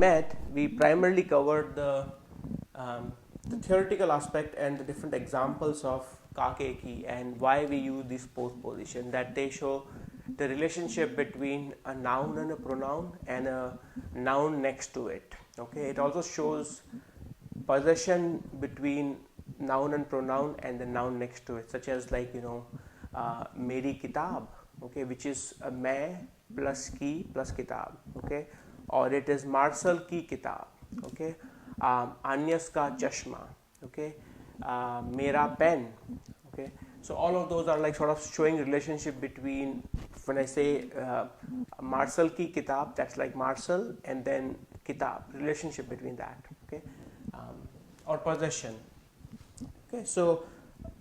met, we primarily covered the theoretical aspect and the different examples of kake ki and why we use this postposition, that they show the relationship between a noun and a pronoun and a noun next to it. Okay, it also shows possession between noun and pronoun and the noun next to it, such as like meri kitab, okay, which is a main plus ki plus kitab, okay, or it is Marcel ki kitab, okay, Anyas ka chashma, okay, mera pen, okay. So all of those are like sort of showing relationship between, when I say Marcel ki kitab, that's like Marcel and then kitab, relationship between that, okay, or possession. Okay, so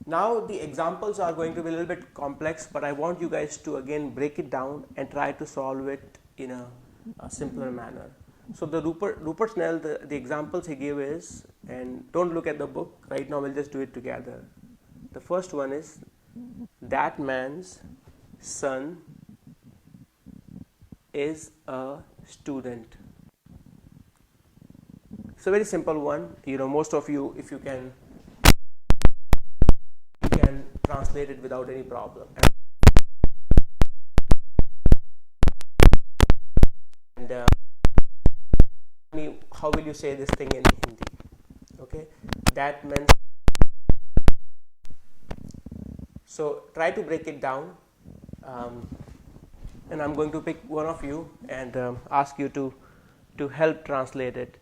now the examples are going to be a little bit complex, but I want you guys to again break it down and try to solve it in a simpler manner. So the Rupert Snell, the examples he gave is, and don't look at the book right now, we'll just do it together. The first one is, that man's son is a student. It's a very simple one. Most of you, if you can translate it without any problem. And how will you say this thing in Hindi? Okay, that means. So try to break it down, and I'm going to pick one of you and ask you to help translate it.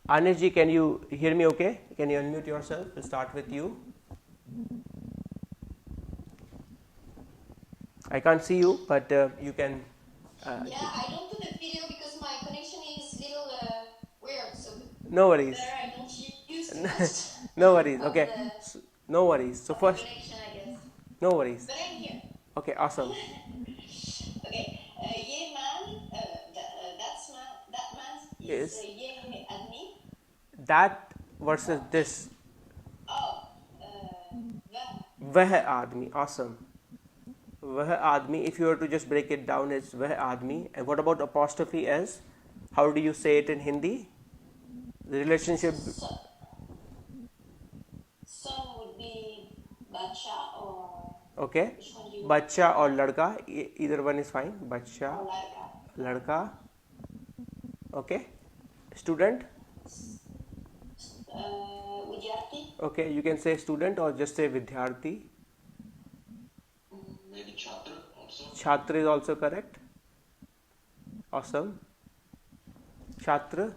Anish ji, can you hear me okay? Can you unmute yourself? We'll start with you. I can't see you, but you can. Yeah, I don't put the video because my connection is little weird. So no worries. Better I don't use too much. No worries. Okay. No worries. So first. Connection, I guess. No worries. But I'm here. Okay. Awesome. Okay. Ye man. That man is ye admi. That versus this. Oh. Vah aadmi. Awesome. Vah aadmi, if you were to just break it down, it's vah aadmi. And what about apostrophe s? How do you say it in Hindi? The relationship. Son would be bacha or. Okay. Bacha or ladka. Either one is fine. Bacha. Ladka. Okay. Student. Vidyarthi. Okay. You can say student or just say vidyarthi. Maybe Chhatra also. Chhatra is also correct. Awesome. Chhatra.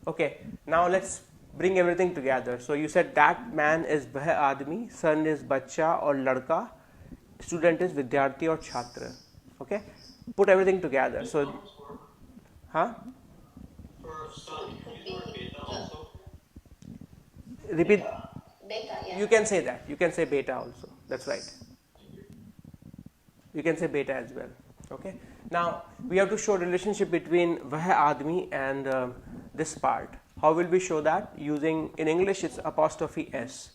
Okay. Now let's bring everything together. So you said that man is vah aadmi, son is bacha or ladka, student is vidyarthi or chhatra. Okay. Put everything together. So, huh? For son, beta also. Repeat. Beta, yeah. You can say that. You can say beta also. That's right. You can say beta as well. Okay. Now we have to show relationship between vah aadmi and this part. How will we show that? Using, in English it's apostrophe s.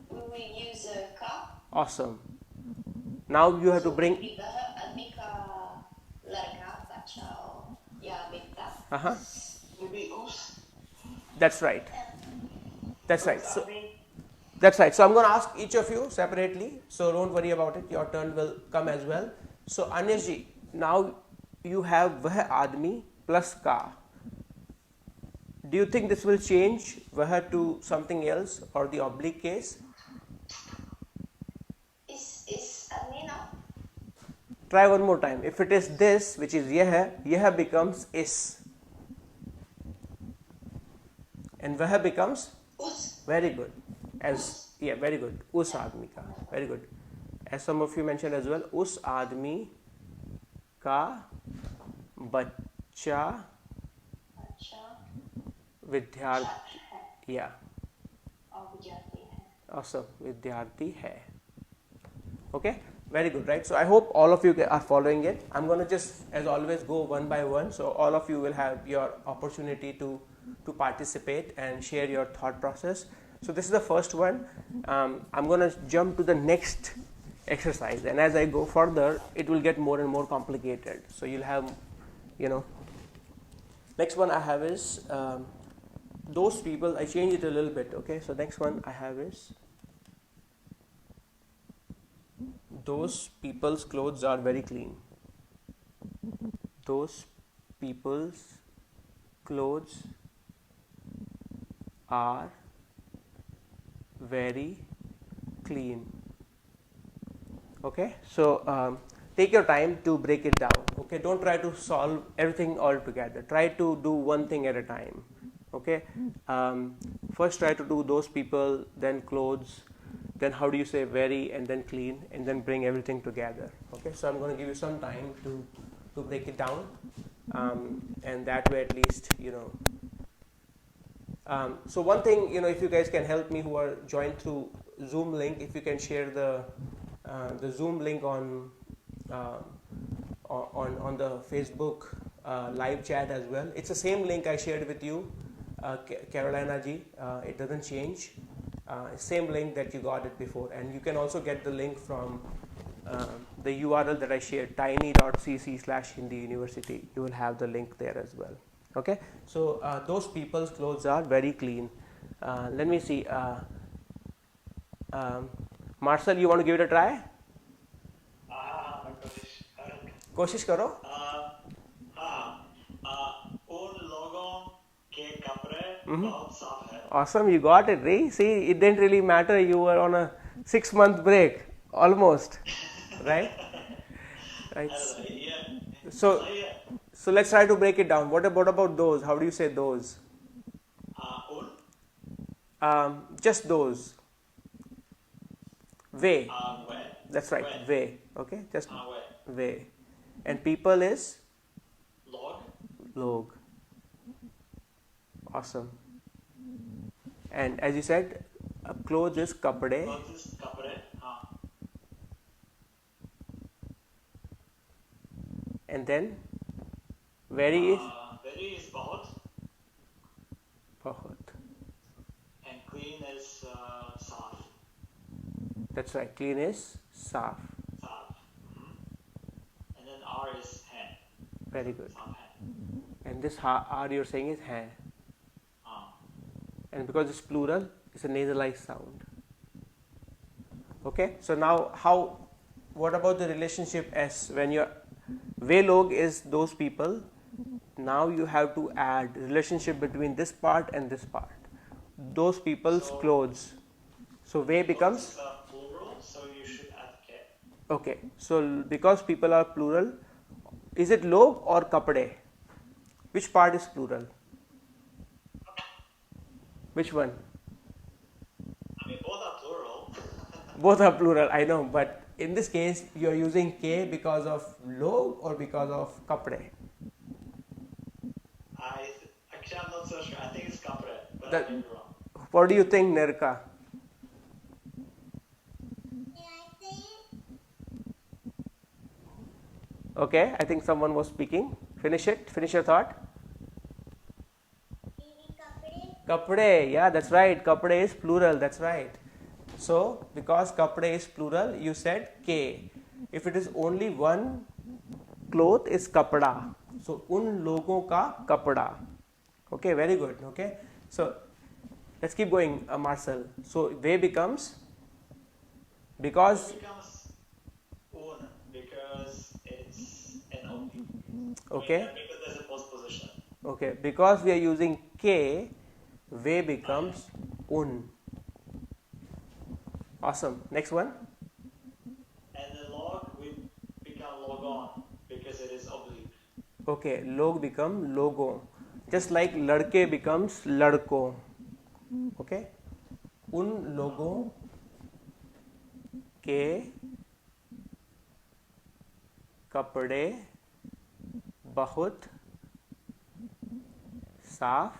We will use ka. Awesome. Now you have to bring. Vah aadmi ka ladka, bacha or beta. Uh-huh. Maybe us. That's right. That's right. So that's right. So I'm going to ask each of you separately. So don't worry about it. Your turn will come as well. So Anish ji, now you have vah aadmi plus ka. Do you think this will change vah to something else or the oblique case? Is admi now? Try one more time. If it is this, which is yeh becomes is. And vah becomes Us. very good. Very good. Us aadmi ka. Very good. As some of you mentioned as well, us aadmi ka bachcha vidyarthi. Yeah. Awesome. Vidyarthi hai. Okay. Very good, right? So I hope all of you are following it. I'm going to just, as always, go one by one. So all of you will have your opportunity to participate and share your thought process. So this is the first one. I'm going to jump to the next exercise, and as I go further, it will get more and more complicated. So you'll have, Next one I have is those people. I change it a little bit. Okay, so next one I have is those people's clothes are very clean. Those people's clothes are very clean. Okay, so take your time to break it down. Okay, don't try to solve everything all together. Try to do one thing at a time. Okay, first try to do those people, then clothes, then how do you say very, and then clean, and then bring everything together. Okay, so I'm going to give you some time to break it down, and that way at least you know. So one thing, you know, if you guys can help me who are joined through Zoom link, if you can share the Zoom link on the Facebook live chat as well. It's the same link I shared with you, Carolina Ji. It doesn't change. Same link that you got it before, and you can also get the link from the URL that I shared, tiny.cc/Hindi University. You will have the link there as well. Okay, so those people's clothes are very clean. Let me see. Marcel, you want to give it a try? कोशिश करो. उन लोगों के कपड़े बहुत साफ है. Awesome, you got it. Right? See, it didn't really matter. You were on a 6-month break, almost, right? Right. Yeah. So let's try to break it down. What about those? How do you say those? Un. Just those. Way. Way. That's right. Way. Okay. Just Way. way. And people is Log. log. Awesome. And as you said, clothes is kapde. Clothes is कपड़े. हाँ. And then very is Very is बहुत. bahut. And clean is साफ. That's right. Clean is saaf. साफ. And then R is hand. Very good. साफ hand. And this R you're saying is hai. हाँ. And because it's plural, it's a nasalized sound. Okay. So now what about the relationship S? When you're वे लोग is those people. Now you have to add relationship between this part and this part. Those people's clothes. So way becomes Plural, so you should add K. okay. So because people are plural, is it log or kapde? Which part is plural? Which one? I mean, both are plural. Both are plural, I know, but in this case you are using K because of log or because of kapde? Actually, I'm not so sure. I think it's kapre, but That- I may be wrong. What do you think, Nirka? Okay, I think someone was speaking. Finish it. Finish your thought. Kapde. Yeah, that's right. Kapde is plural. That's right. So, because kapde is plural, you said K. If it is only one cloth, is kapda. So, un logon ka kapda. Okay, very good. Okay. So, let's keep going, Marcel. So, they becomes because It becomes un because it's NOP. okay. Because there's a postposition. Okay, because we are using K, way becomes un. Awesome. Next one. And the log will become logon because it is oblique. Okay, log become logo. Just like ladke becomes ladko. Okay. Un logo के कपड़े बहुत साफ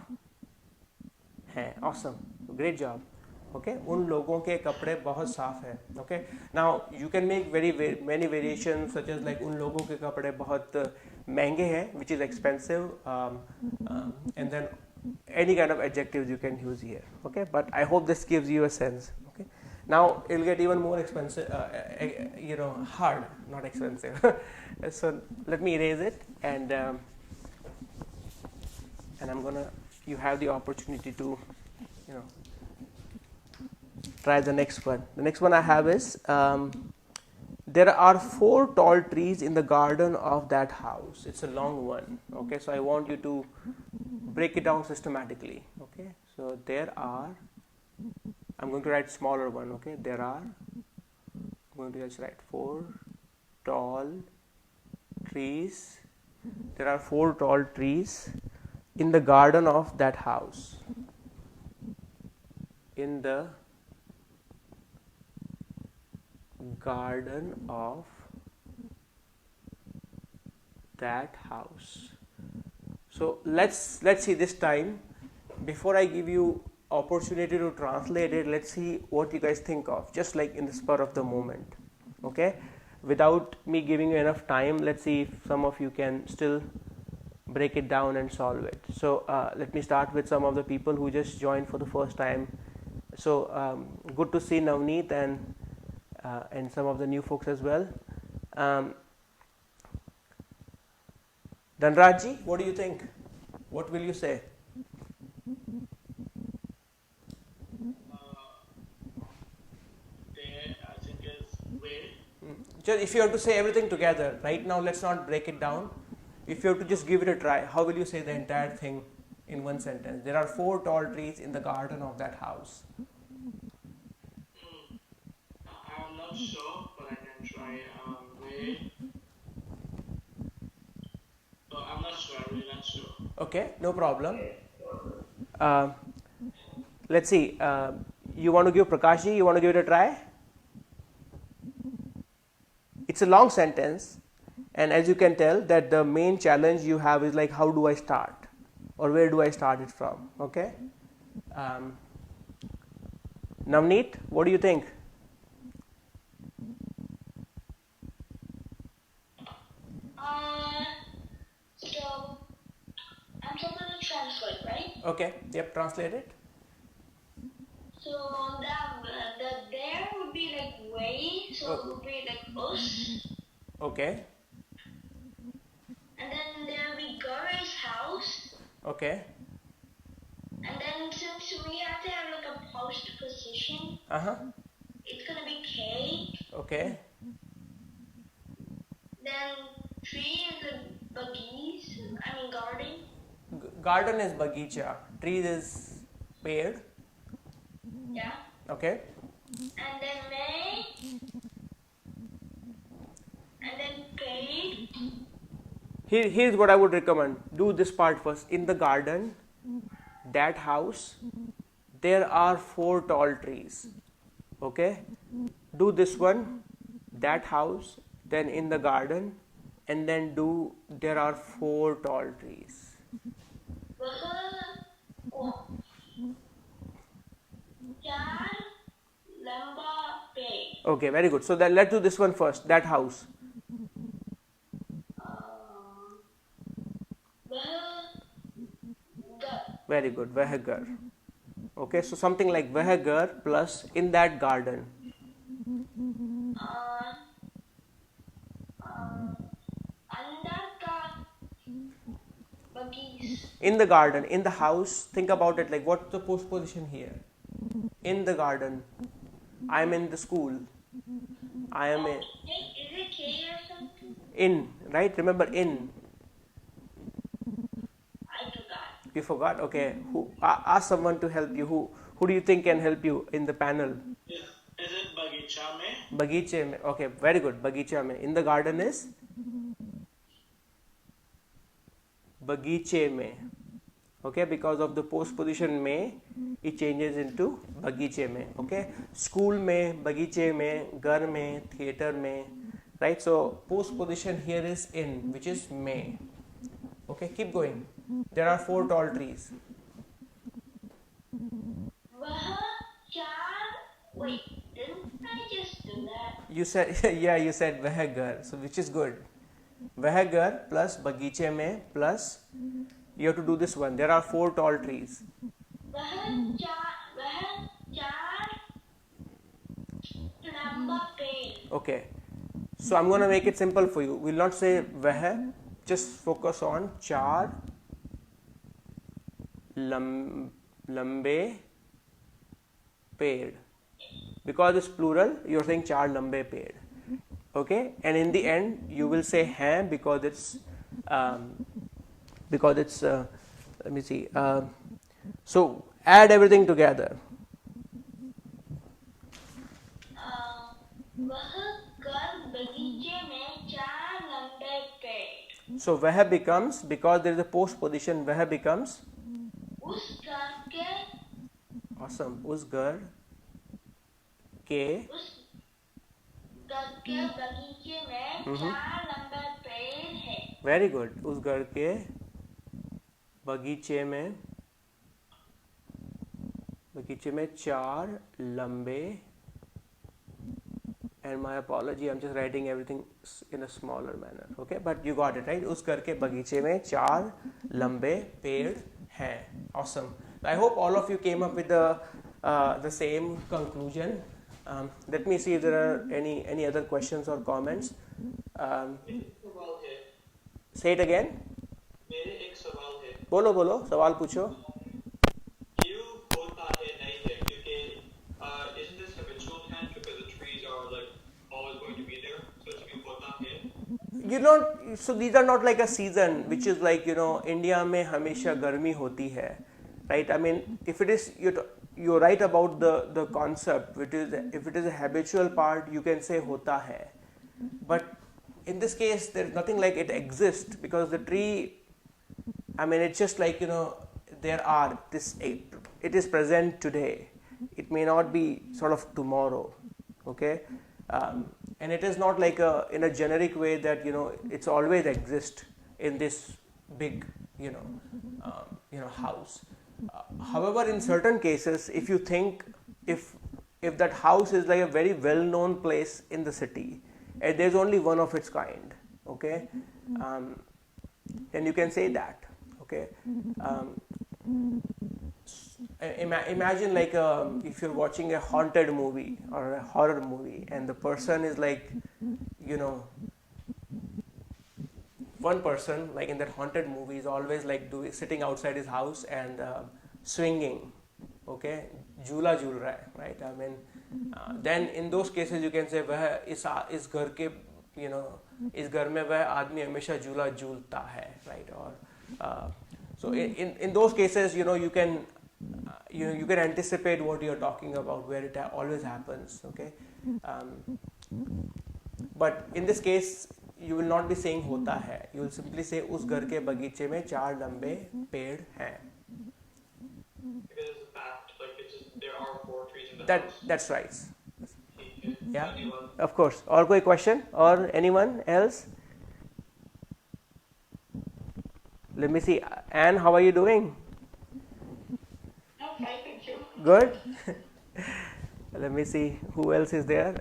हैं. Awesome, great job. Okay, उन लोगों के कपड़े बहुत साफ हैं. Okay, now you can make many variations such as like उन लोगों के कपड़े बहुत महंगे हैं, which is expensive, and then any kind of adjectives you can use here. Okay, but I hope this gives you a sense. Okay, now it'll get even more expensive, hard, not expensive. So let me erase it, and and you have the opportunity to, try the next one. The next one I have is, there are 4 tall trees in the garden of that house. It's a long one. Okay, so I want you to break it down systematically. Okay, so I'm going to write smaller one. Okay, I'm going to just write 4 tall trees. There are 4 tall trees in the garden of that house. In the garden of that house. So let's see this time. Before I give you opportunity to translate it, let's see what you guys think of, just like in the spur of the moment. Okay, without me giving you enough time, let's see if some of you can still break it down and solve it. So let me start with some of the people who just joined for the first time. So good to see Navneet and some of the new folks as well. Dhanrajji, what do you think? What will you say? I think it's way. Just if you have to say everything together, right now let's not break it down. If you have to just give it a try, how will you say the entire thing in one sentence? There are 4 tall trees in the garden of that house. I'm not sure, but I can try. Way. I'm not sure. I'm really not sure. Okay, no problem. Let's see. You want to give Prakashji? You want to give it a try? It's a long sentence, and as you can tell, that the main challenge you have is like, how do I start, or where do I start it from? Okay. Navneet, what do you think? So I'm supposed to translate, right? Okay. Yep. Translate it. So the there would be like way, so it would be like us, Okay. and then there will be Gaura's house, Okay. and then since we have to have like a postposition, it's gonna be K. Okay. Then tree is a garden. Garden is bagicha. Trees is ped. Yeah. Okay. And then May. And then K. Here's what I would recommend. Do this part first. In the garden, that house, there are 4 tall trees. Okay. Do this one, that house, then in the garden, and then do there are 4 tall trees. Okay, very good. So then let's do this one first. That house. Very good. Vehigar. Okay, so something like vehigar plus in that garden. In the garden, in the house, think about it like, what's the postposition here? In the garden. I am in the school. I am in. Is it K or something? In, right? Remember in. I forgot. You forgot? Okay. Ask someone to help you. Who do you think can help you in the panel? Is it bagicha mein? Bagiche mein. Okay, very good. Bagicha mein. In the garden is bagiche mein. Okay, because of the postposition mein, it changes into bagiche mein. Okay, school mein, bagiche mein, ghar mein, theater mein. Right, so postposition here is in, which is mein. Okay, keep going. There are 4 tall trees. Wait, didn't I just do that? You said, yeah, you said vehigar, so which is good. Vehigar plus bagiche mein plus, you have to do this one. There are 4 tall trees. Okay, so I'm going to make it simple for you. We'll not say veh, just focus on char lambe पेड़. Because it's plural, you're saying चार लंबे पेड़. Okay, and in the end you will say हैं because it's let me see. So add everything together. वह घर बगीचे में चार लंबे पेड़. So वह becomes, because there is a postposition, वह becomes उस घर के. Awesome. उस घर के बगीचे में चार लंबे पेड़ है. Very good. उस घर के बगीचे में चार लंबे, and my apology, I'm just writing everything in a smaller manner, okay, but you got it right. उस घर के बगीचे में चार लंबे पेड़ हैं. Awesome. I hope all of you came up with the same conclusion. Let me see if there are any other questions or comments. Say it again. मेरे एक सवाल है. बोलो सवाल पूछो. You होता है नहीं है क्योंकि isn't this habitual tense because the trees are like always going to be there, so it's you होता है. So these are not like a season which is like, India में हमेशा गर्मी होती है, right? I mean, if it is you're right about the concept, which is if it is a habitual part, you can say होता है, but in this case there's nothing like it exists, because the tree, I mean, it's just like, it is present today, it may not be sort of tomorrow, okay, and it is not like in a generic way that it's always exist in this big house. However, in certain cases, if you think if that house is like a very well known place in the city and there's only one of its kind, okay, then you can say that, okay. Imagine like if you're watching a haunted movie or a horror movie and the person is like, one person like in that haunted movie is always like sitting outside his house and swinging, okay, झूला झूल रहा है, right? I mean, then in those cases you can say वह इस घर के इस घर में वह आदमी हमेशा झूला झूलता है, right? Or so in those cases you can anticipate what you're talking about, where it always happens, okay. But in this case you will not be saying होता है, you will simply say उस घर के बगीचे में चार लंबे पेड़ हैं. Because it's a fact, like it's just, there are 4 trees in the house. That's right. Yeah, Anyone? of course. और कोई question or anyone else? Let me see. Anne, how are you doing? I'm fine, thank you. Good. Let me see who else is there.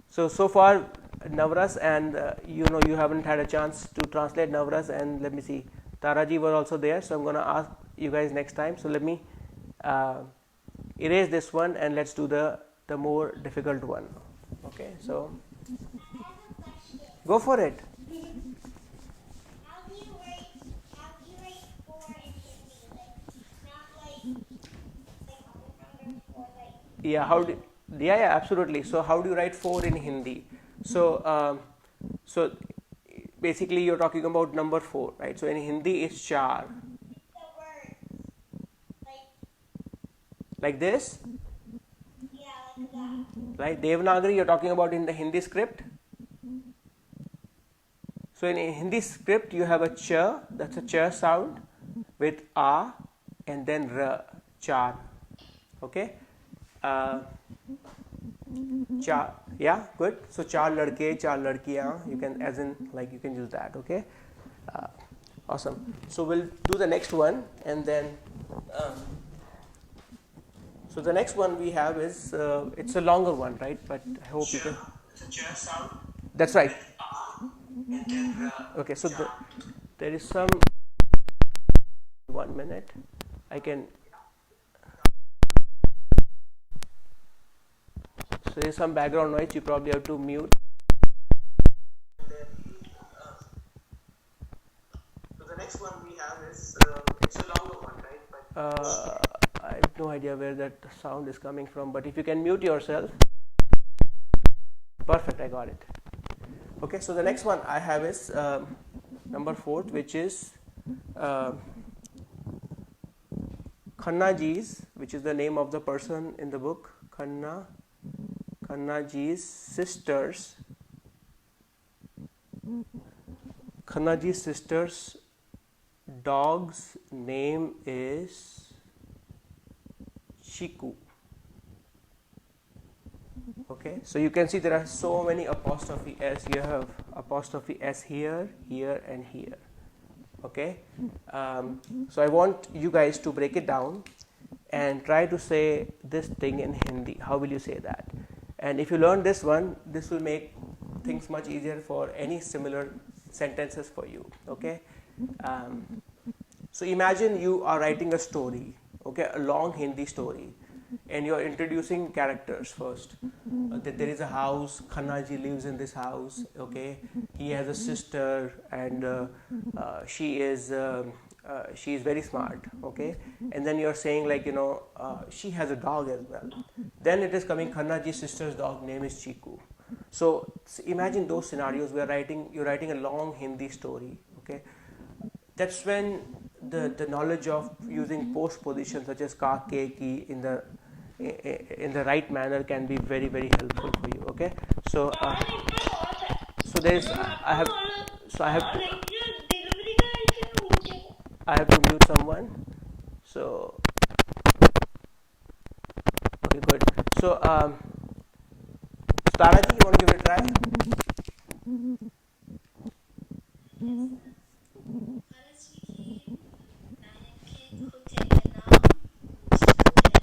So far Navras and you haven't had a chance to translate Navras, and let me see, Taraji was also there, so I'm going to ask you guys next time. So let me erase this one and let's do the more difficult one. Okay, so go for it. How do you write 4 in Hindi? Like, not like Yeah, absolutely. So how do you write 4 in Hindi? So basically you're talking about number 4, right? So in Hindi it's char. the words. Like this, Yeah, like that. right? Devanagari you're talking about in the Hindi script. So in a Hindi script you have a ch, that's a ch sound, with a and then r, char. Okay. Char, yeah, good. So चार लड़के, चार लड़कियां, you can, as in like you can use that. Okay, awesome. So we'll do the next one, and then so the next one we have is it's a longer one, right? But I hope you can. It's a ch sound. That's right. And then Okay, so there is some 1 minute. I can. So there is some background noise. You probably have to mute. So the next one we have is It's a longer one, right? I have no idea where that sound is coming from, but if you can mute yourself. Perfect, I got it. Okay, so the next one I have is number 4, which is Khannaji's, which is the name of the person in the book. Khannaji's sisters. Khannaji's sisters' dog's name is Chiku. Okay, so you can see there are so many apostrophe s. You have apostrophe s here, here, and here. Okay, so I want you guys to break it down and try to say this thing in Hindi. How will you say that? And if you learn this one, this will make things much easier for any similar sentences for you. Okay, so imagine you are writing a story, okay, a long Hindi story, and you are introducing characters first. That there is a house, Khannaji lives in this house, okay, he has a sister, and she is very smart, okay, and then you are saying, like, she has a dog as well. Then it is coming, Khannaji's sister's dog name is Chiku. So imagine those scenarios where you're writing a long Hindi story, okay. That's when the knowledge of using postpositions such as ka, ke, ki in the right manner can be very, very helpful for you. Okay, so there's I have to mute someone. So okay, good. So Taraji, you want to give it a try?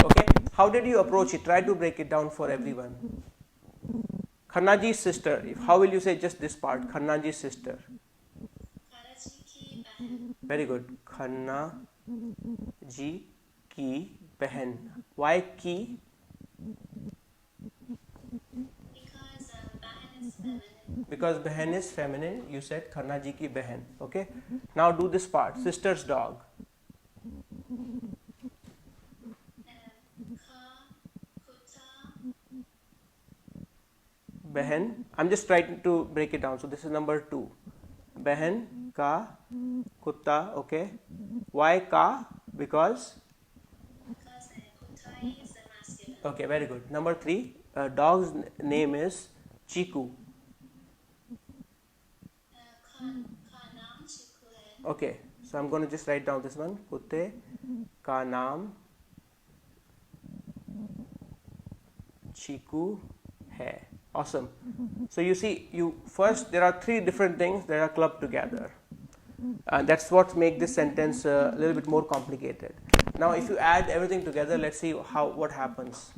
Okay, how did you approach it? Try to break it down for everyone. Khannaji's sister. How will you say just this part? Khannaji's sister. Very good. Khannaji ki behan. Why ki? Because behan is feminine. You said Khannaji ki behan. Okay. Now do this part. Sister's dog. Behan. I'm just trying to break it down. So this is number 2. Behan ka kutta. Okay. Why ka? Because kutta is the masculine. Okay, very good. Number 3. Dog's name is Chiku. Okay, so I'm going to just write down this one. Kutte ka naam Chiku hai. Awesome. So you see, there are 3 different things that are clubbed together, and that's what makes this sentence a little bit more complicated. Now, if you add everything together, let's see what happens.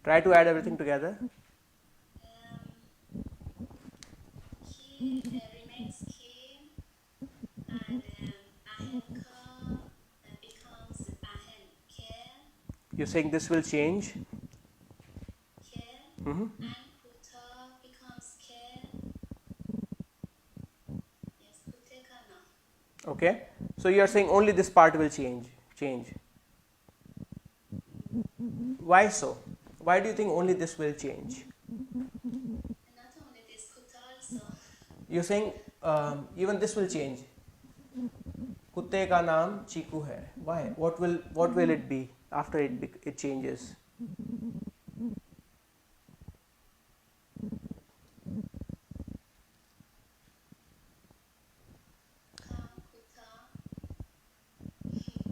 Try to add everything together. He remains key, and ahen ka becomes ahen care. You're saying this will change? And kutta becomes care. Yes, kutte ka naam. Okay, so you are saying only this part will change. Why so? Why do you think only this will change? Not only this, kutta also. You're saying even this will change. Kutte ka naam Chiku hai. Why? What will it be after it changes?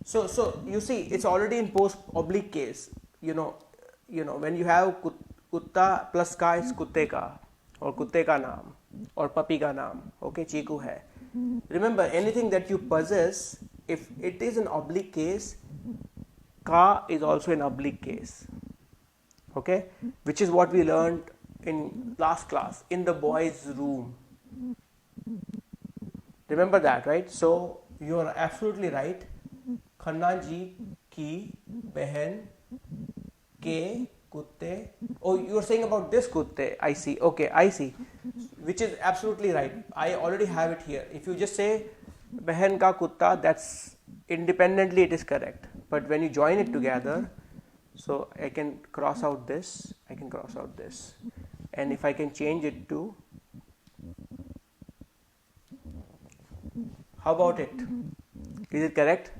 So you see, it's already in post oblique case. When you have kutta plus ka is kutte ka, or kutte ka naam, or puppy ka naam. Okay, Chiku hai. Remember, anything that you possess, if it is an oblique case, ka is also an oblique case. Okay, which is what we learned in last class in the boys' room. Remember that, right? So you are absolutely right. Khannaji ki behan ke kutte. Oh, you are saying about this kutte. I see. Okay, I see. Which is absolutely right. I already have it here. If you just say बहन का कुत्ता, that's independently it is correct, but when you join it together, so I can cross out this, I can cross out this, and if I can change it to, how about it? Is it correct?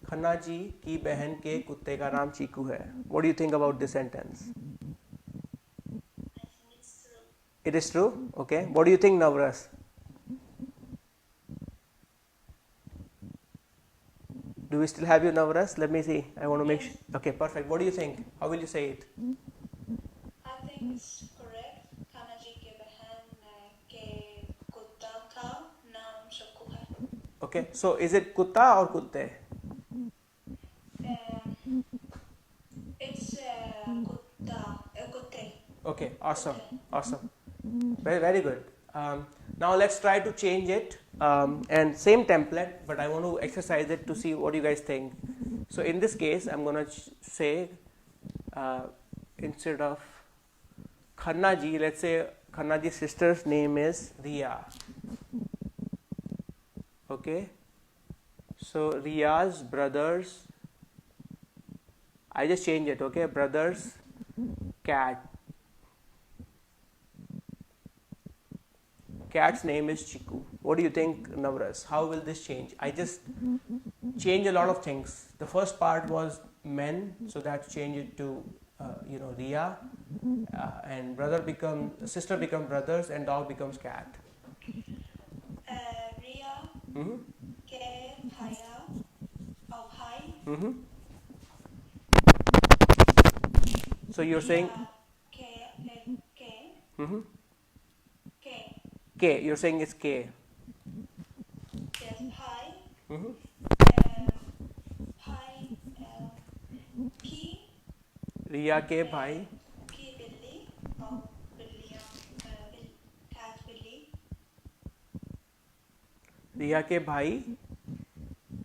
Khanna ji की बहन के कुत्ते का नाम चीकू है. What do you think about this sentence? I think it's true. It is true? Okay. What do you think, Navras? Do we still have you, Navras? Let me see. I want to make sure. Okay, perfect. What do you think? How will you say it? I think it's correct. Kanaji ke bahan ke kutta ka naam Shaku hai. Okay. So is it kutta or kutte? It's kutte. Okay. Awesome. Awesome. Very, very good. Now let's try to change it, and same template, but I want to exercise it to see what you guys think. So in this case, I'm going to say, instead of Khanna ji, let's say Khanna ji's sister's name is Riya. Okay. So Riya's brothers, I just change it, okay, brothers cat. Cat's name is Chiku. What do you think, Navras? How will this change? I just change a lot of things. The first part was men, so that change it to Riya, and sister become brothers, and dog becomes cat. Riya Mm-hmm. ke bhaiya or bhai. Mm-hmm. So you're saying mm-hmm. K. You're saying it's K. Yes, bhai. Mm-hmm. Bhai ki Riya ke bhai. ki billi or billiya cat billi. Riya ke bhai.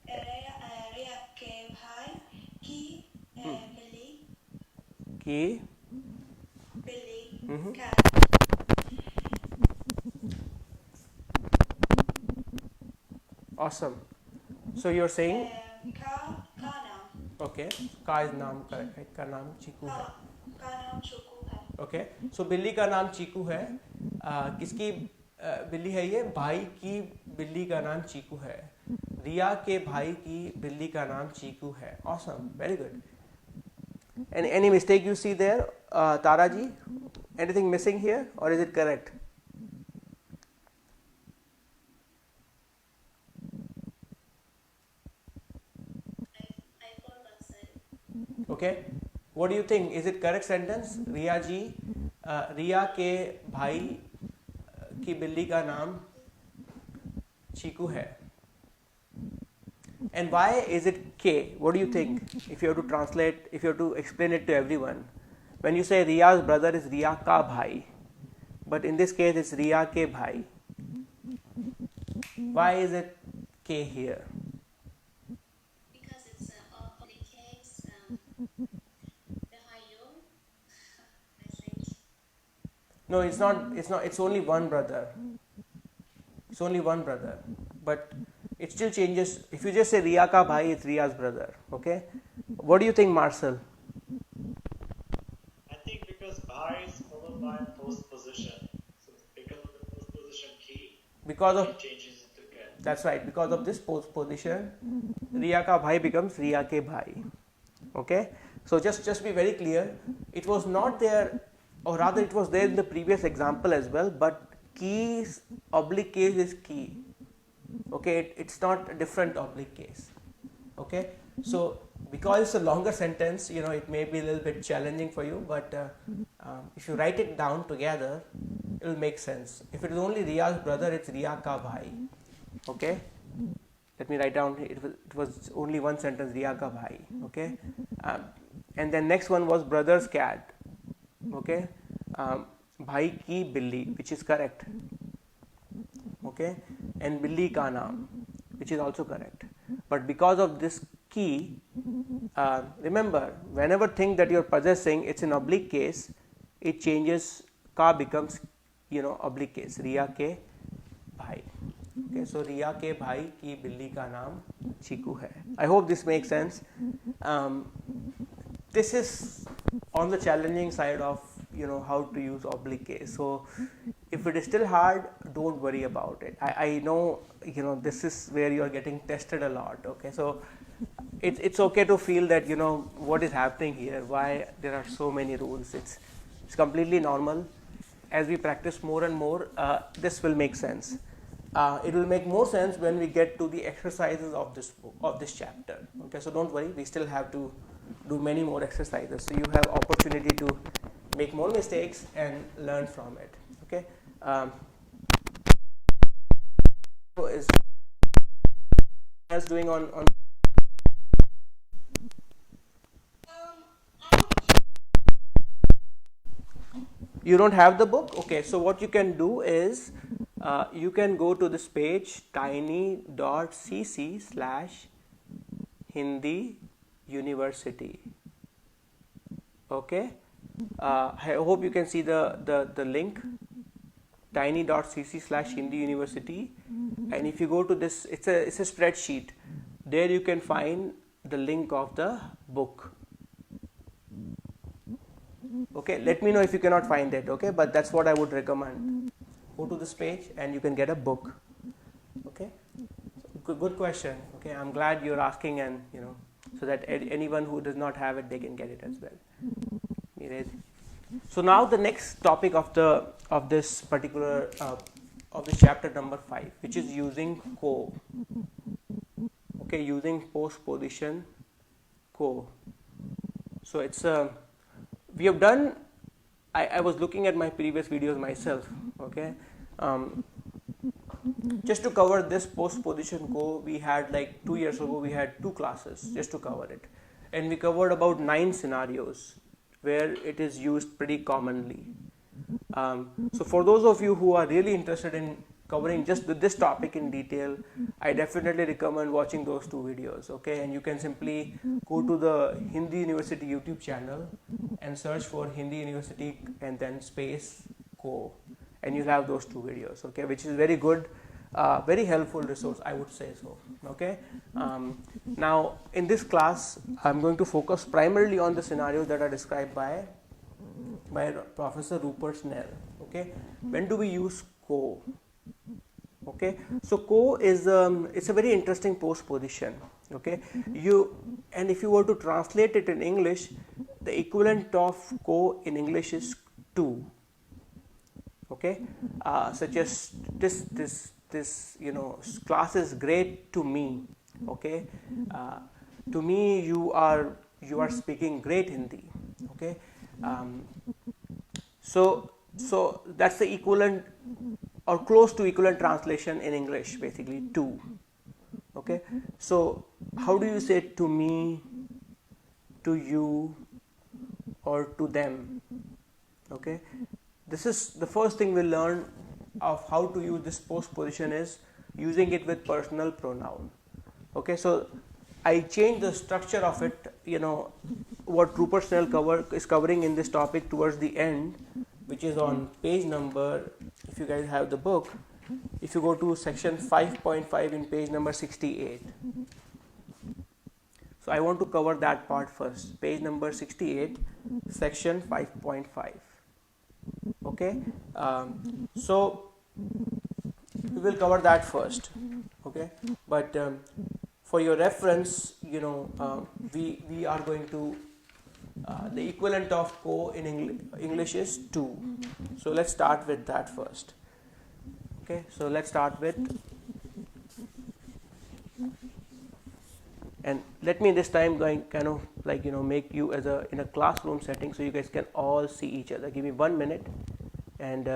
Riya ke bhai ki billi. Ki. Billy Mm-hmm. cat. Awesome. So you're saying Ka naam. okay. Ka is naam correct, right? Ka naam Chiku hai. Ka naam Shaku hai. Okay. So बिल्ली का नाम चीकू है. किसकी बिल्ली है ये? भाई की बिल्ली का नाम चीकू है. रिया के भाई की बिल्ली का नाम चीकू है. Awesome. Very good. And any mistake you see there, Tara ji? Anything missing here, or is it correct? I forgot that. Okay. What do you think? Is it correct sentence? रिया जी, रिया के भाई की बिल्ली का नाम चीकू है. And why is it K? What do you think? If you have to translate, if you have to explain it to everyone, when you say Riya's brother is Riya ka bhai, but in this case it's Riya ke bhai. Why is it K here? Because it's oblique case behind you. I think. No, it's not. It's not. It's only one brother. It's only one brother, but it still changes. If you just say Riya ka bhai, it's Riya's brother. Okay. What do you think, Marcel? I think because bhai is followed by postposition. So because of the postposition key, Because of it changes it to get. that's right. Because of this postposition, Riya ka bhai becomes Riya ke bhai. Okay. So just be very clear. It was not there, or rather, it was there in the previous example as well. But keys oblique case is key. Okay, it's not a different oblique case. Okay, so because it's a longer sentence, it may be a little bit challenging for you, but if you write it down together, it will make sense. If it is only Riya's brother, it's Riya ka bhai. Okay, let me write down. It was only one sentence, Riya ka bhai. Okay, and then next one was brother's cat. Okay, bhai ki billi, which is correct. Okay, and billi ka naam, which is also correct. But because of this key, remember, whenever think that you're possessing, it's in oblique case, it changes, ka becomes, oblique case, Riya ke bhai. Okay, so रिया के भाई की बिल्ली का नाम चीकू है. I hope this makes sense. This is on the challenging side of how to use oblique case. So if it is still hard, don't worry about it. I know this is where you are getting tested a lot. Okay, so it's okay to feel that what is happening here, why there are so many rules. It's completely normal. As we practice more and more, this will make sense. It will make more sense when we get to the exercises of this book, of this chapter. Okay, so don't worry, we still have to do many more exercises, so you have opportunity to make more mistakes and learn from it. Okay, so is else doing on you don't have the book? Okay, so what you can do is you can go to this page tiny.cc/Hindi University. Okay, I hope you can see the link tiny.cc/Hindi University, and if you go to this, it's a spreadsheet. There you can find the link of the book. Okay, let me know if you cannot find it. Okay, but that's what I would recommend. Go to this page and you can get a book. Okay, so good question. Okay, I'm glad you're asking, and so that anyone who does not have it, they can get it as well. So now the next topic of this particular of this chapter number 5, which is using co. Okay, using postposition co. So it's we have done. I was looking at my previous videos myself. Okay, just to cover this postposition co, we had like 2 years ago we had 2 classes just to cover it, and we covered about 9 scenarios where it is used pretty commonly. So for those of you who are really interested in covering just this topic in detail, I definitely recommend watching those 2 videos. Okay, and you can simply go to the Hindi University YouTube channel and search for Hindi University and then space co, and you'll have those 2 videos. Okay, which is very good, very helpful resource, I would say so. Okay, now in this class I'm going to focus primarily on the scenarios that are described by Professor Rupert Snell. Okay, when do we use co? Okay, so co is it's a very interesting postposition. Okay, and if you were to translate it in English, the equivalent of co in English is to. Okay, such as this class is great to me. Okay, to me you are speaking great Hindi. Okay, so that's the equivalent or close to equivalent translation in English, basically to. Okay, so how do you say to me, to you, or to them? Okay, this is the first thing we learn of how to use this postposition is using it with personal pronoun. Okay, so I changed the structure of it, what Rupert Snell is covering in this topic towards the end, which is on page number, if you guys have the book, if you go to section 5.5 in page number 68. So I want to cover that part first, page number 68, section 5.5. Okay, so we will cover that first. Okay, but for your reference, we are going to the equivalent of co in English is to. So let's start with that first. Okay, so let's start with, and let me this time make you as in a classroom setting so you guys can all see each other. Give me 1 minute, and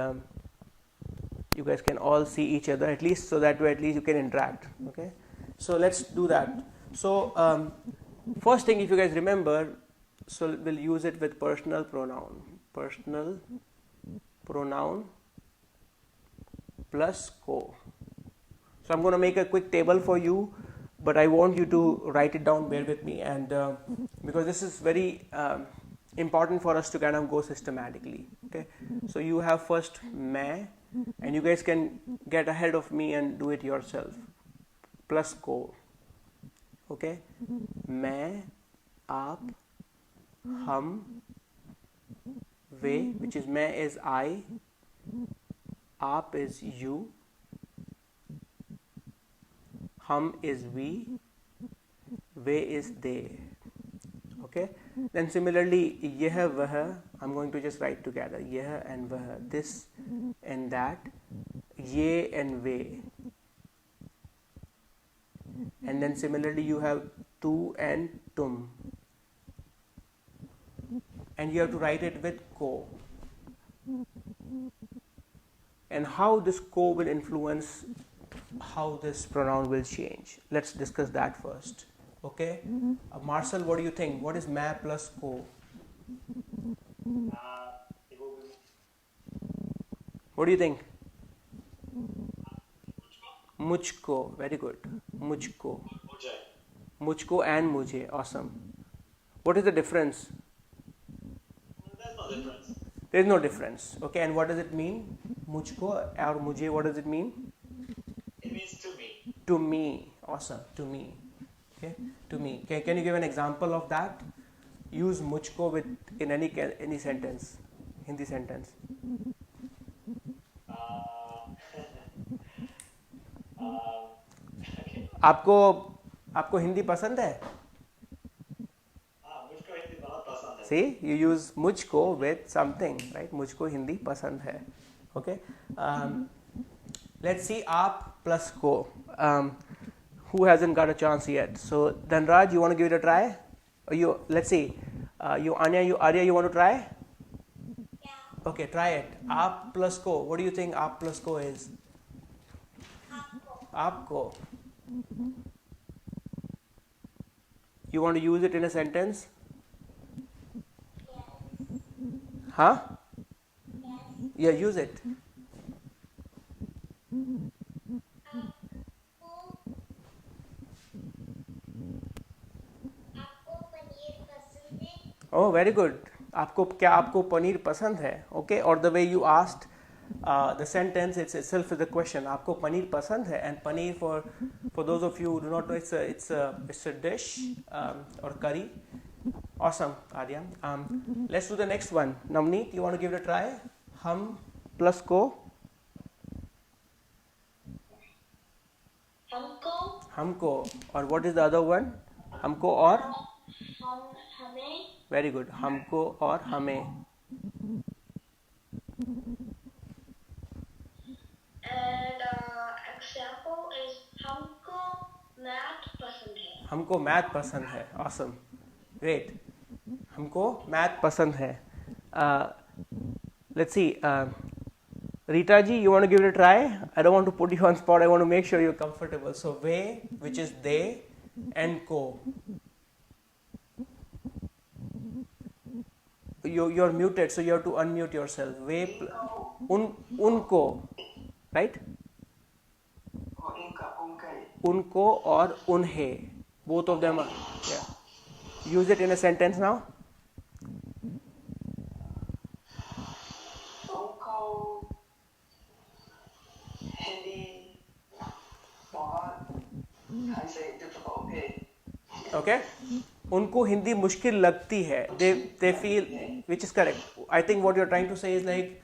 you guys can all see each other, at least, so that way at least you can interact. Okay, so let's do that. So first thing, if you guys remember, so we'll use it with personal pronoun plus co. So I'm going to make a quick table for you, but I want you to write it down, bear with me, and because this is very important for us to kind of go systematically. Okay, so you have first मैं, and you guys can get ahead of me and do it yourself. Plus को, okay? मैं, आप, हम, वे, which is मैं is I, आप is you, हम is we, way is they. Okay, then similarly यह वह, I'm going to just write together यह and वह, this and that, ये and way, and then similarly you have tu and tum, and you have to write it with ko. And how this ko will influence how this pronoun will change. Let's discuss that first. Okay, Marcel, what do you think? What is मैं plus ko? What do you think? मुझको, very good. मुझको, मुझको and मुझे, awesome. What is the difference? There's no difference. There is no difference. Okay, and what does it mean? मुझको or मुझे, what does it mean? It means to me. To me, awesome. To me. Okay, to me. Can you give an example of that? Use मुझको with in any sentence, Hindi sentence. Okay. आपको हिंदी पसंद है? मुझको हिंदी बहुत पसंद है. See, you use मुझको with something, right? मुझको हिंदी पसंद है. Okay. Let's see आप plus को. Who hasn't got a chance yet? So Dhanraj, you want to give it a try? Or you? Let's see. Arya, you want to try? Yeah. Okay, try it. आप plus को. What do you think आप plus को is? आपको. You want to use it in a sentence? Huh? Yeah, use it. आपको पनीर पसंद है? Oh, very good. आपको पनीर पसंद है? Okay, or the way you asked the sentence itself is the question. आपको पनीर पसंद है? And paneer, for those of you who do not know, it's a dish or curry. Awesome, Arya. Let's do the next one. Navneet, you want to give it a try? हम plus को. हमको. Or what is the other one? हमको और? हमें. Very good. हमको और हमें. And example is हमको मैथ पसंद है. हमको मैथ पसंद है. Awesome. Great. हमको मैथ पसंद है. Let's see. Rita ji, you want to give it a try? I don't want to put you on spot. I want to make sure you're comfortable. So way, which is they, and को. You're muted, so you have to unmute yourself. वे, उनको, right? उनको और उन्हें. Both of them are. Yeah. Use it in a sentence now. Okay. उनको हिंदी मुश्किल लगती है. They feel, which is correct. I think what you're trying to say is like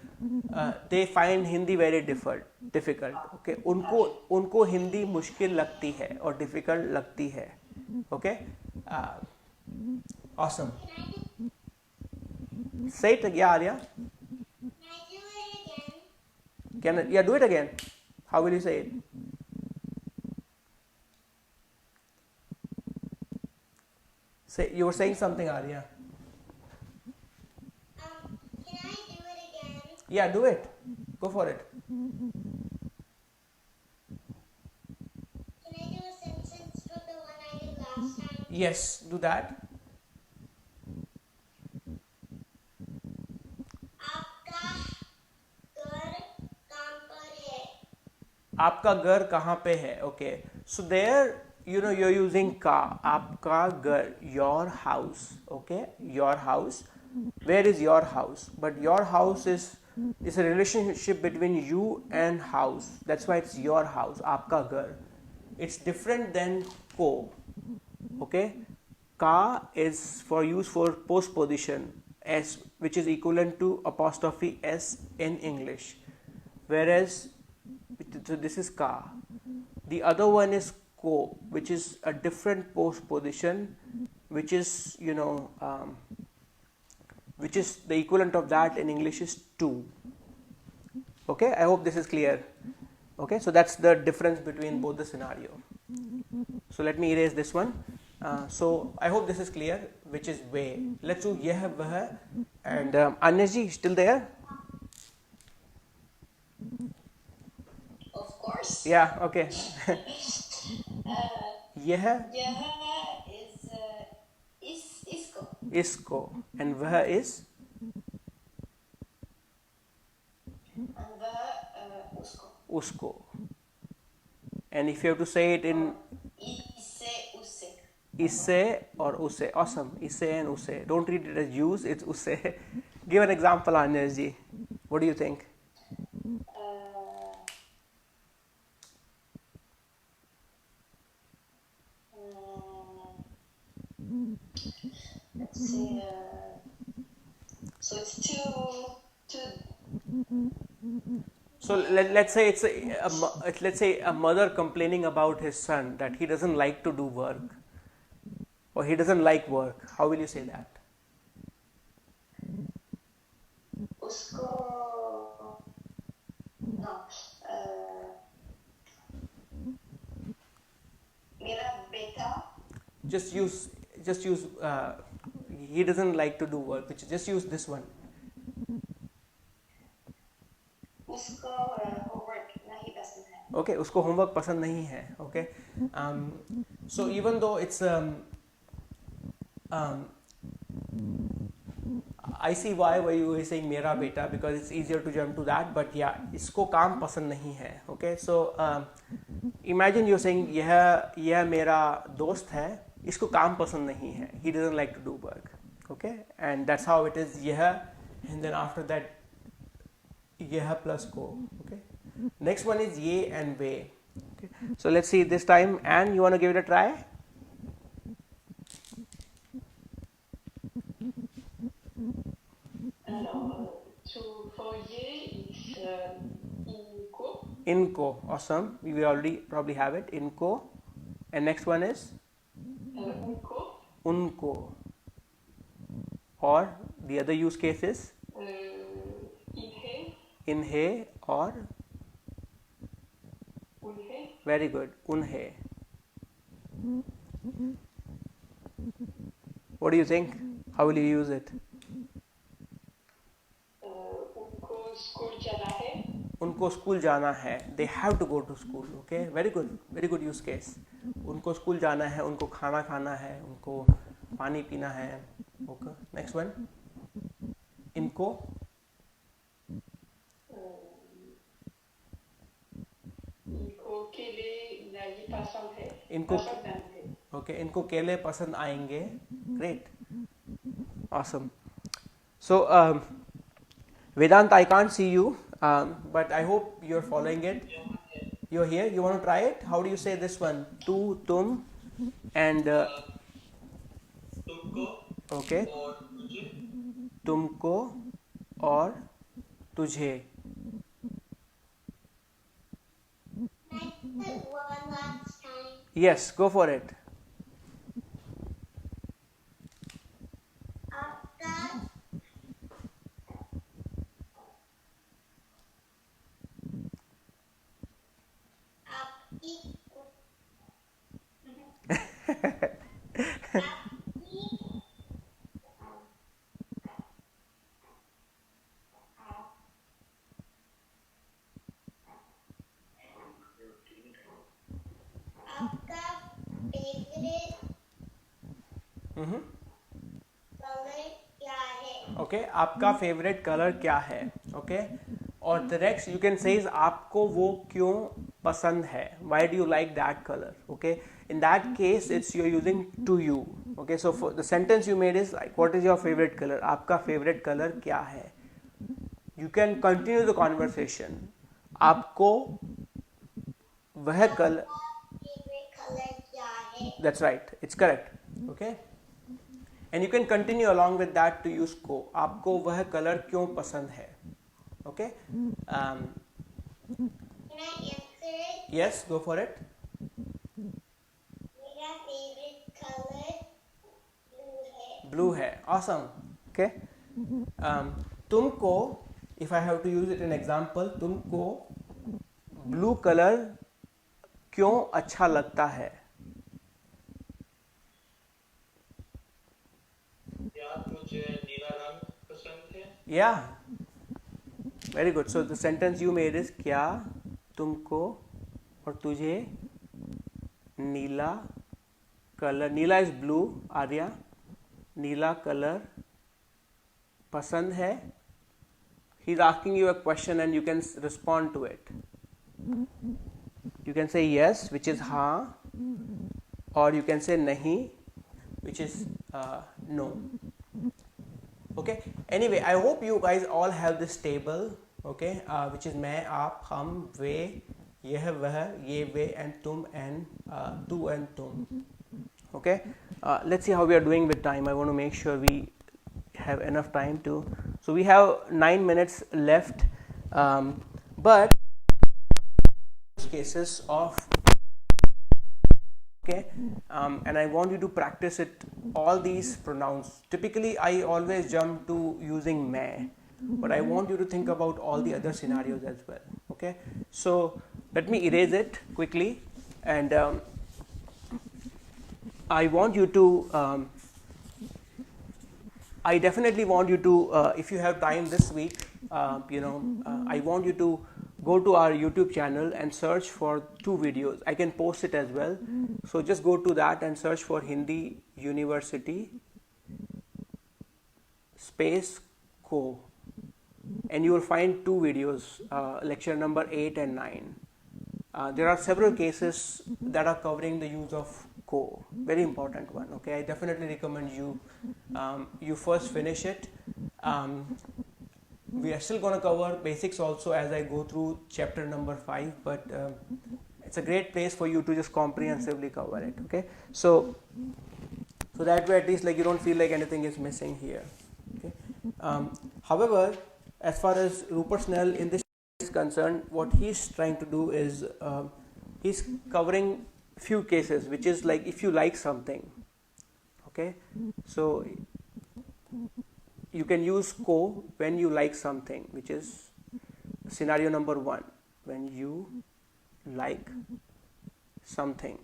they find Hindi very difficult. Okay. उनको हिंदी मुश्किल लगती है और difficult लगती है. Okay. Awesome. Say it again, Arya. Do it again. How will you say it? You were saying something, Arya. Can I do it again? Yeah, do it. Go for it. Can I do a sentence for the one I did last time? Yes, do that. आपका घर कहाँ पे है? Okay. So there, you're using का. आपका घर, your house. Okay, your house. Where is your house? But your house is it's a relationship between you and house. That's why it's your house, आपका घर. It's different than को. Okay, ka is for use for postposition s, which is equivalent to apostrophe s in English, whereas so this is ka. The other one is ko, which is a different postposition, which is which is the equivalent of that in English is to. Okay, I hope this is clear. Okay, so that's the difference between both the scenario. So let me erase this one. So I hope this is clear, which is way. Let's do yeh vah, and Anya ji still there? Of course. Yeah, okay. Yeh Yah is isko. isko, and vah is And vah usko. usko. And if you have to say it in Isse usse. isse or usse, awesome. Isse and usse. Don't read it as use, it's usse. Give an example, Anya ji. What do you think? Let's see. So it's two. So let's say let's say a mother complaining about his son that he doesn't like to do work, or he doesn't like work. How will you say that? Usko. No. Mera beta. Just use he doesn't like to do work, which just use this one. उसको homework नहीं पसंद है. Okay, उसको homework पसंद नहीं है. Okay, so even though it's I see why you are saying मेरा बेटा, because it's easier to jump to that, but yeah, इसको काम पसंद नहीं है. Okay, so imagine you're saying यह मेरा दोस्त है, इसको काम पसंद नहीं है. He doesn't like to do work. Okay, and that's how it is यह, and then after that यह plus को. Okay, next one is ये and way. Okay, so let's see this time. And you want to give it a try? For ye, it's inko. Inko, awesome. We will already probably have it. Inko, and next one is Unko. unko. Or the other use case is Inhe. inhe or Unhe. very good unhe. What do you think? How will you use it? Unko school jana hai. उनको school जाना है. They have to go to school. Okay, very good use case. उनको school जाना है, उनको खाना खाना है, उनको पानी पीना है. Okay, next one. इनको Inko kele nahi pasand hai. इनको Pasand nahi hai. okay, इनको केले पसंद आएंगे. Great, awesome. So Vedant, I can't see you, but I hope you're following it. You're here. You want to try it? How do you say this one? Tu, tum, and तुमको okay, और मुझे तुमको और तुझे. One last time. Yes, go for it. आपका आपकी आपका favourite colour क्या है? Okay, आपका फेवरेट कलर क्या है? Okay, और the next you can say is आपको वो क्यों पसंद है? Why do you like that color? Okay, in that case it's you're using to you. Okay, so for the sentence you made is like what is your favorite color? आपका favorite color क्या है? You can continue the conversation. आपको वह colour, that's right, it's correct, okay, and you can continue along with that to use को. आपको वह colour क्यों पसंद है, okay. Can I answer it? Yes, go for it. मेरा favorite color blue है. Blue है, awesome, okay. तुमको, if I have to use it in example, तुमको blue color क्यों अच्छा लगता है? क्या तुझे नीला रंग पसंद है? Yeah, very good. So the sentence you made is क्या तुमको और तुझे नीला कलर, नीला is blue, आर्या, नीला कलर पसंद है. He's asking you a question and you can respond to it. You can say yes, which is हाँ, or you can say नहीं, which is no. Okay. Anyway, I hope you guys all have this table, okay, which is मैं, आप, हम, वे, यह, वह, ये, वे, and तुम, and तू and तुम. Okay. Let's see how we are doing with time. I want to make sure we have enough time to. So we have 9 minutes left, but cases of, okay, and I want you to practice it, all these pronouns. Typically I always jump to using मैं, but I want you to think about all the other scenarios as well. Okay, so let me erase it quickly, and I want you to I definitely want you to if you have time this week, I want you to go to our YouTube channel and search for 2 videos. I can post it as well. So just go to that and search for Hindi University space co, and you will find 2 videos, lecture number 8 and 9. There are several cases that are covering the use of co, very important one. Okay, I definitely recommend you you first finish it. We are still going to cover basics also as I go through chapter number 5, but it's a great place for you to just comprehensively cover it. Okay, so that way at least like you don't feel like anything is missing here. Okay. However, as far as Rupert Snell in this is concerned, what he's trying to do is he's covering few cases, which is like if you like something. Okay, so you can use co when you like something, which is scenario number 1, when you like something.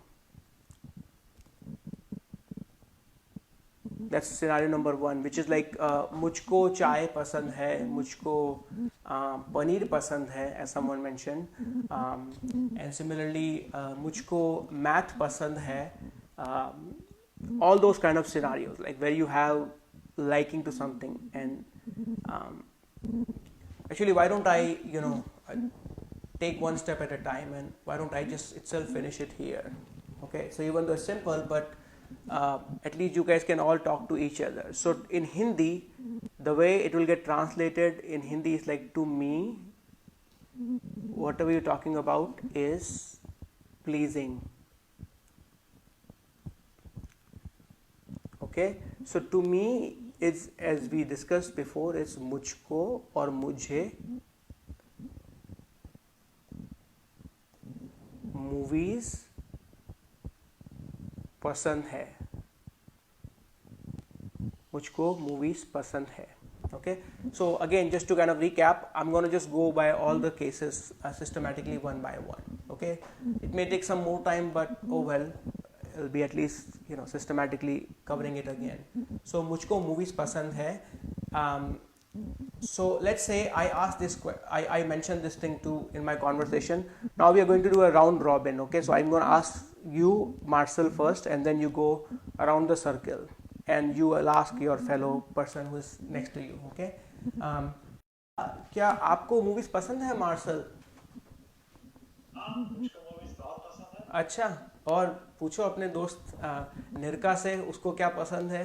That's scenario number 1, which is like मुझको चाय पसंद है, मुझको पनीर पसंद है, as someone mentioned, and similarly मुझको math पसंद है. All those kind of scenarios, like where you have liking to something, and actually why don't I take one step at a time, and why don't I just itself finish it here. Okay, so even though it's simple, but at least you guys can all talk to each other. So in Hindi, the way it will get translated in Hindi is like, to me whatever you're talking about is pleasing. Okay, so to me is, as we discussed before, is मुझको और मुझे movies पसंद है, मुझको movies पसंद है. Okay, so again, just to kind of recap, I'm going to just go by all the cases systematically one by one. Okay, it may take some more time, but oh well, it'll be at least systematically covering it again. So मुझको movies पसंद है. So let's say I asked this, I mentioned this thing too in my conversation. Now we are going to do a round robin. Okay, so I'm going to ask you, Marcel, first, and then you go around the circle, and you will ask your fellow person who is next to you. Okay, क्या आपको movies पसंद है, Marcel? मुझको movies बहुत पसंद है. अच्छा, और पूछो अपने दोस्त निरका से, उसको क्या पसंद है?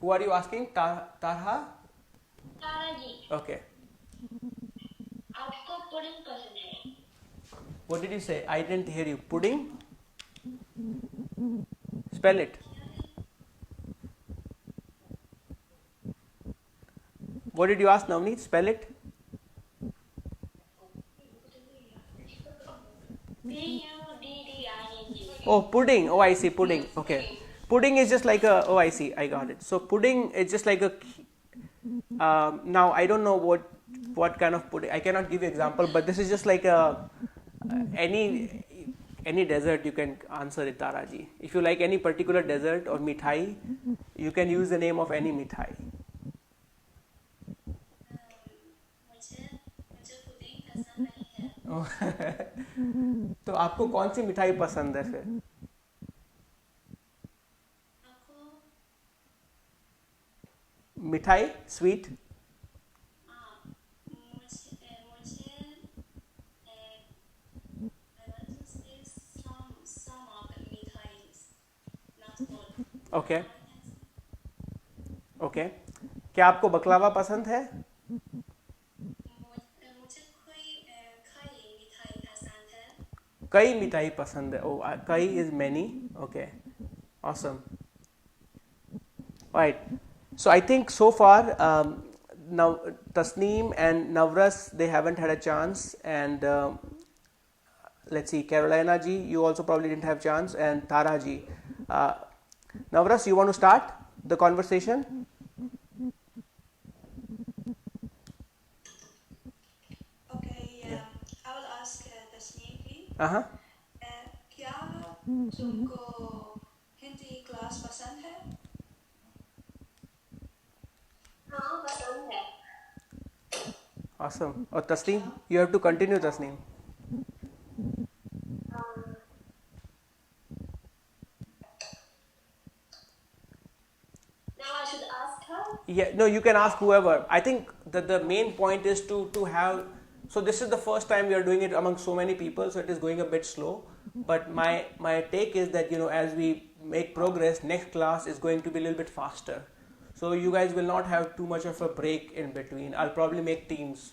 Who are you asking? Tarha? Tara ji, Okay. आपको पुडिंग पसंद है? What did you say? I didn't hear you. Pudding? Spell it. What did you ask, Navneet? Spell it. Pudding. Oh, pudding. Oh, I see. Pudding. Okay. Pudding is just like a. Oh, I see. I got it. So pudding is just like a. Now I don't know what kind of pudding. I cannot give you example, but this is just like a any dessert you can answer it, Taraji. If you like any particular dessert or mithai, you can use the name of any mithai. मुझे pudding पसंद नहीं है. तो आपको कौन सी मिठाई पसंद है फिर? आपको मिठाई स्वीट. मुझे I want to say some of the mithais, not all. Okay okay. क्या आपको बकलावा पसंद है? मुझे कई मिठाई पसंद है. कई मिठाई पसंद है. ओ कई is many. Okay awesome. Right. So I think so far now Tasneem and Navras, they haven't had a chance, and let's see, Carolina ji, you also probably didn't have chance, and Tara ji. Navras, you want to start the conversation? Okay, I will ask the sneaky. Uh-huh. क्या तुमको Hindi class पसंद है? हाँ पसंद है. Awesome. Or Tasneem, you have to continue, Tasneem. Now I should ask her. Yeah, no, you can ask whoever. I think that the main point is to have. So this is the first time we are doing it among so many people, so it is going a bit slow. But my take is that as we make progress, next class is going to be a little bit faster. So you guys will not have too much of a break in between. I'll probably make teams,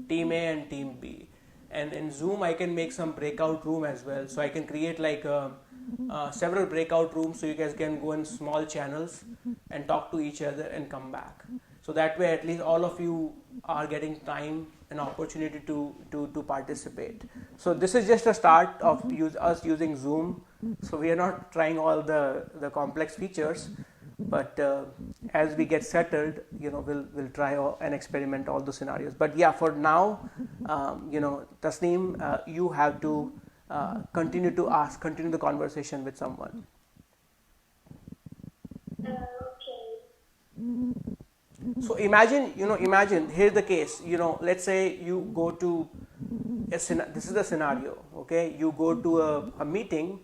team A and team B, and in Zoom I can make some breakout room as well. So I can create like several breakout rooms, so you guys can go in small channels and talk to each other and come back. So that way at least all of you are getting time and opportunity to participate. So this is just a start of us using Zoom. So we are not trying all the complex features, but as we get settled, we'll try and experiment all the scenarios. But yeah, for now, Tasneem, you have to continue the conversation with someone. Okay. So imagine here's the case. Let's say you go to this is the scenario. Okay, you go to a meeting,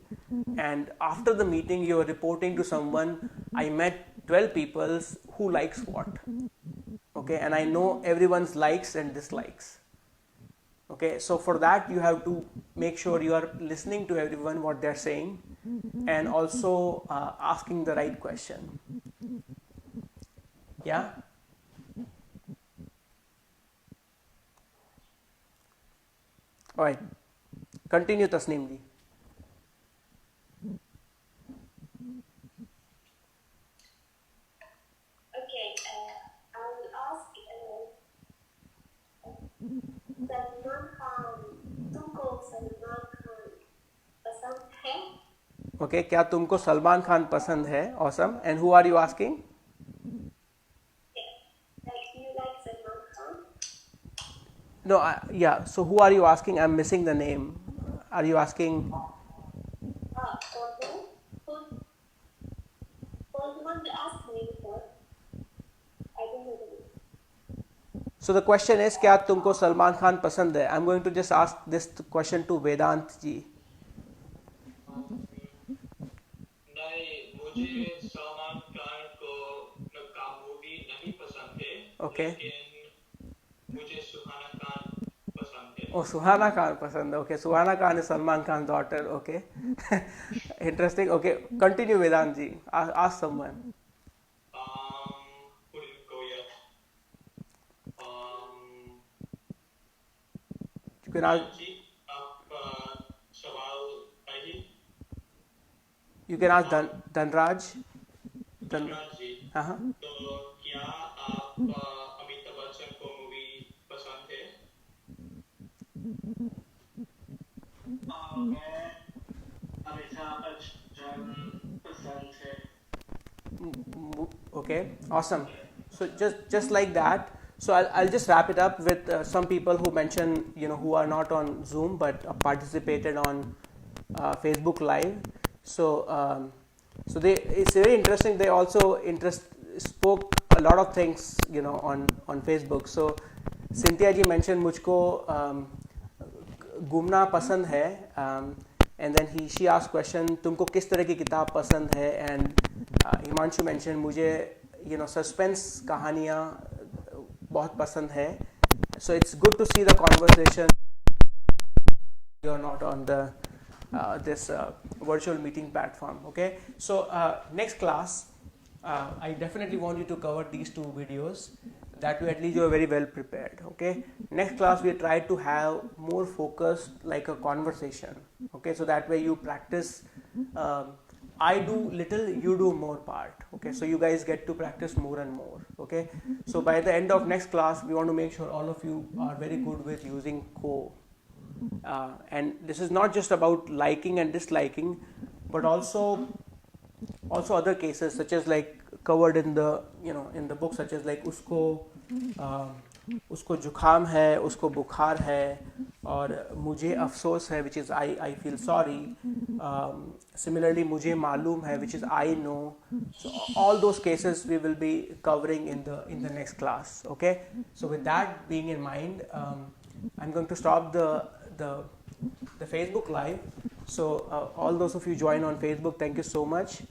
and after the meeting you are reporting to someone. I met 12 people who likes what. Okay, and I know everyone's likes and dislikes. Okay, so for that you have to make sure you are listening to everyone what they're saying, and also asking the right question. Yeah. All right. Continue, Tasneem ji. Okay. I will ask Salman Khan. तुमको सलमान खान पसंद है? Okay, क्या तुमको सलमान खान पसंद है? Awesome. And who are you asking? Like you like Salman Khan? No, yeah. So who are you asking? I'm missing the name. Are you asking? Someone asked me before. I don't know the name. So the question is, क्या तुमको सलमान खान पसंद है? I'm going to just ask this question to Vedant ji. नहीं, मुझे सलमान खान का movie नहीं पसंद है. Okay. लेकिन मुझे सुहाना खान पसंद है. Oh, Suhana Khan pasand hai. Okay, Suhana Khan is Salman Khan's daughter. Okay. Interesting. Okay, continue, Vedant ji. Ask someone. can ask. जी आप सवाल कहिए. You can ask Dhanraj. Dhanraj जी. हाँ. तो क्या आप अमिताभ बच्चन को मूवी पसंद है? मैं अमिताभ बच्चन पसंद है. Okay, awesome. So just like that. So I'll just wrap it up with some people who mention, who are not on Zoom but participated on Facebook Live. So it's very interesting. They also spoke a lot of things, on Facebook. So Cynthia ji mentioned मुझको घूमना पसंद है, and then she asked question तुमको किस तरह की किताब पसंद है, and हिमांशु mentioned मुझे suspense कहानियाँ बहुत पसंद है. So it's good to see the conversation. You're not on the this virtual meeting platform. Okay, so next class I definitely want you to cover these two videos. That way at least you are very well prepared. Okay, next class we try to have more focused, like a conversation. Okay, so that way you practice. I do little, you do more part. Okay, so you guys get to practice more and more. Okay, so by the end of next class we want to make sure all of you are very good with using co. And this is not just about liking and disliking, but also other cases such as like covered in the in the book, such as like उसको जुखाम है, उसको बुखार है, और मुझे अफसोस है, which is I feel sorry. Similarly मुझे मालूम है, which is I know. So all those cases we will be covering in the next class. Okay, so with that being in mind, I'm going to stop the Facebook live. So all those of you join on Facebook, thank you so much.